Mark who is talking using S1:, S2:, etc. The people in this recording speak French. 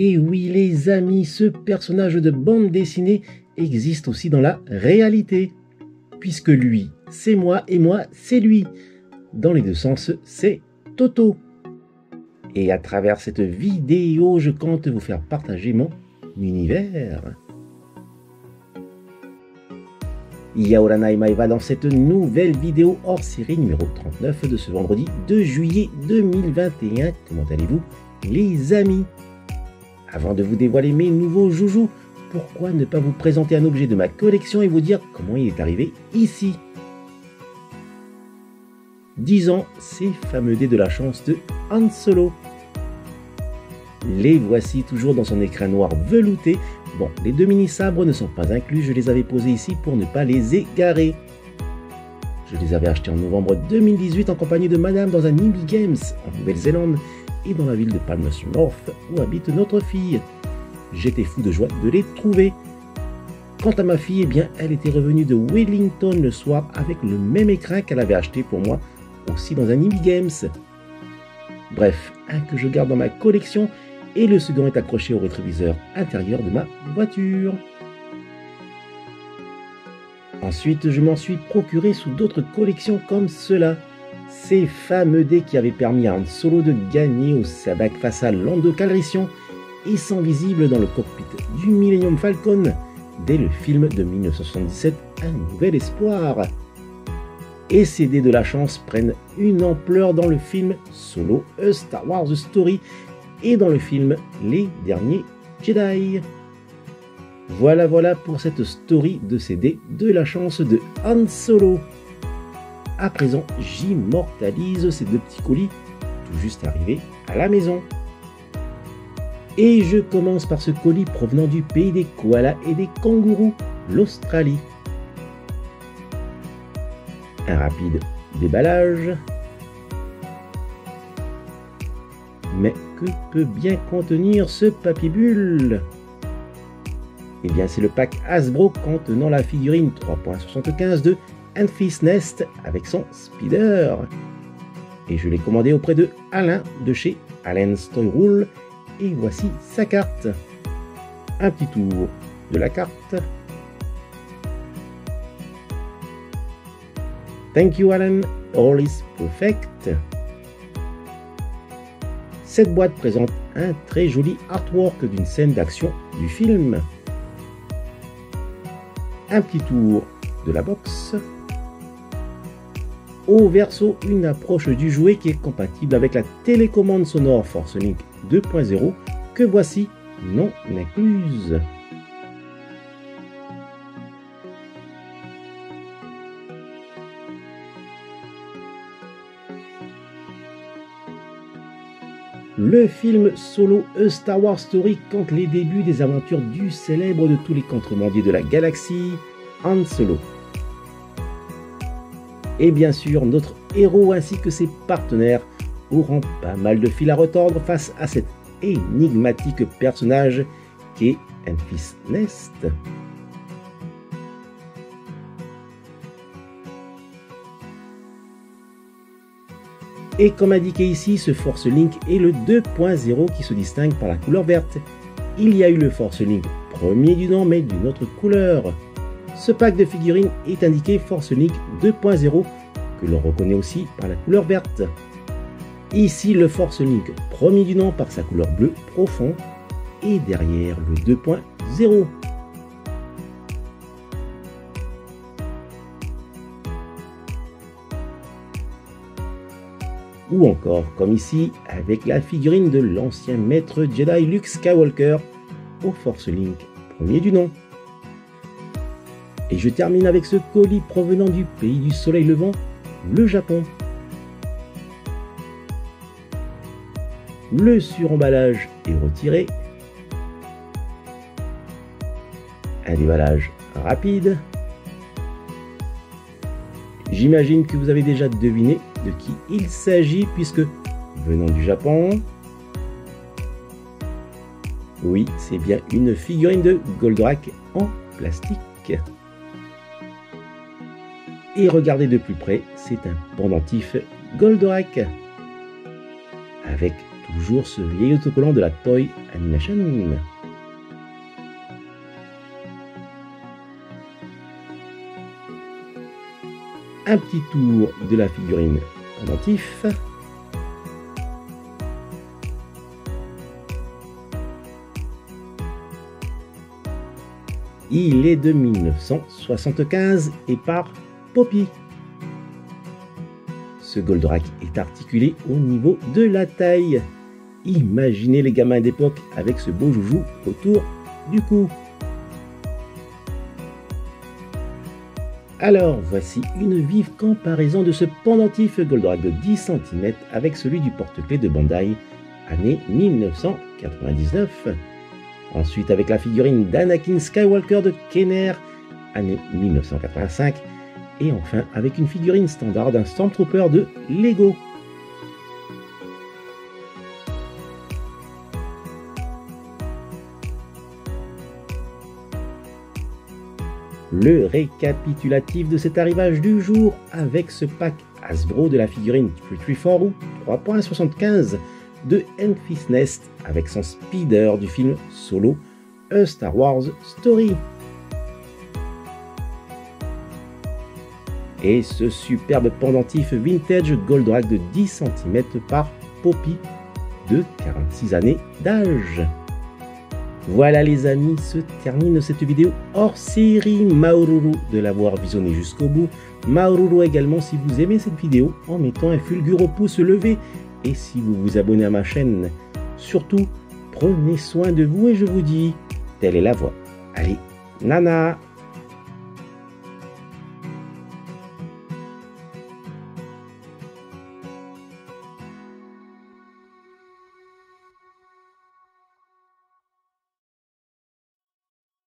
S1: Et oui les amis, ce personnage de bande dessinée existe aussi dans la réalité. Puisque lui, c'est moi et moi, c'est lui. Dans les deux sens, c'est Toto. Et à travers cette vidéo, je compte vous faire partager mon univers. Yaorana Maeva dans cette nouvelle vidéo hors série numéro 39 de ce vendredi 2 juillet 2021. Comment allez-vous les amis? Avant de vous dévoiler mes nouveaux joujoux, pourquoi ne pas vous présenter un objet de ma collection et vous dire comment il est arrivé ici? 10 ans, ces fameux dés de la chance de Han Solo. Les voici toujours dans son écrin noir velouté. Bon, les deux mini-sabres ne sont pas inclus, je les avais posés ici pour ne pas les égarer. Je les avais achetés en novembre 2018 en compagnie de Madame dans un Nimby Games en Nouvelle-Zélande et dans la ville de Palmerston North où habite notre fille. J'étais fou de joie de les trouver. Quant à ma fille, eh bien, elle était revenue de Wellington le soir avec le même écrin qu'elle avait acheté pour moi, aussi dans un Nimby Games. Bref, un que je garde dans ma collection et le second est accroché au rétroviseur intérieur de ma voiture. Ensuite, je m'en suis procuré sous d'autres collections comme cela. Ces fameux dés qui avaient permis à Han Solo de gagner au sabac face à Lando Calrissian et sont visibles dans le cockpit du Millennium Falcon dès le film de 1977 Un Nouvel Espoir. Et ces dés de la chance prennent une ampleur dans le film Solo A Star Wars Story et dans le film Les Derniers Jedi. Voilà pour cette story de ces dés de la chance de Han Solo. À présent, j'immortalise ces deux petits colis tout juste arrivés à la maison. Et je commence par ce colis provenant du pays des koalas et des kangourous, l'Australie. Un rapide déballage. Mais que peut bien contenir ce papier bulle? Eh bien, c'est le pack Hasbro contenant la figurine 3.75 de Enfys Nest avec son speeder. Et je l'ai commandé auprès de Alain de chez Alain's Toy Rule. Et voici sa carte. Un petit tour de la carte. Thank you Alan, all is perfect. Cette boîte présente un très joli artwork d'une scène d'action du film. Un petit tour de la box. Au verso, une approche du jouet qui est compatible avec la télécommande sonore Force Link 2.0 que voici non incluse. Le film Solo A Star Wars Story compte les débuts des aventures du célèbre de tous les contrebandiers de la galaxie, Han Solo. Et bien sûr, notre héros ainsi que ses partenaires auront pas mal de fil à retordre face à cet énigmatique personnage qu'est Enfys Nest. Et comme indiqué ici, ce Force Link est le 2.0 qui se distingue par la couleur verte. Il y a eu le Force Link premier du nom mais d'une autre couleur. Ce pack de figurines est indiqué Force Link 2.0 que l'on reconnaît aussi par la couleur verte. Ici le Force Link premier du nom par sa couleur bleu profond et derrière le 2.0. Ou encore, comme ici, avec la figurine de l'ancien maître Jedi Luke Skywalker au Force Link premier du nom. Et je termine avec ce colis provenant du pays du soleil levant, le Japon. Le suremballage est retiré. Un déballage rapide. J'imagine que vous avez déjà deviné de qui il s'agit puisque, venant du Japon, oui, c'est bien une figurine de Goldorak en plastique. Et regardez de plus près, c'est un pendentif Goldorak avec toujours ce vieil autocollant de la Toei Animation. Un petit tour de la figurine pendentif. Il est de 1975 et par Poppy. Ce Goldorak est articulé au niveau de la taille. Imaginez les gamins d'époque avec ce beau joujou autour du cou. Alors voici une vive comparaison de ce pendentif Goldorak de 10 cm avec celui du porte-clés de Bandai, année 1999. Ensuite avec la figurine d'Anakin Skywalker de Kenner, année 1985. Et enfin avec une figurine standard d'un Stormtrooper de Lego. Le récapitulatif de cet arrivage du jour avec ce pack Hasbro de la figurine 334 ou 3.75 de Enfys Nest avec son speeder du film Solo, A Star Wars Story. Et ce superbe pendentif vintage Goldorak de 10 cm par Poppy de 46 années d'âge. Voilà les amis, se termine cette vidéo hors série. Maoruru de l'avoir visionné jusqu'au bout. Maoruru également si vous aimez cette vidéo en mettant un fulgure pouce levé. Et si vous vous abonnez à ma chaîne, surtout prenez soin de vous et je vous dis, telle est la voie. Allez, nana!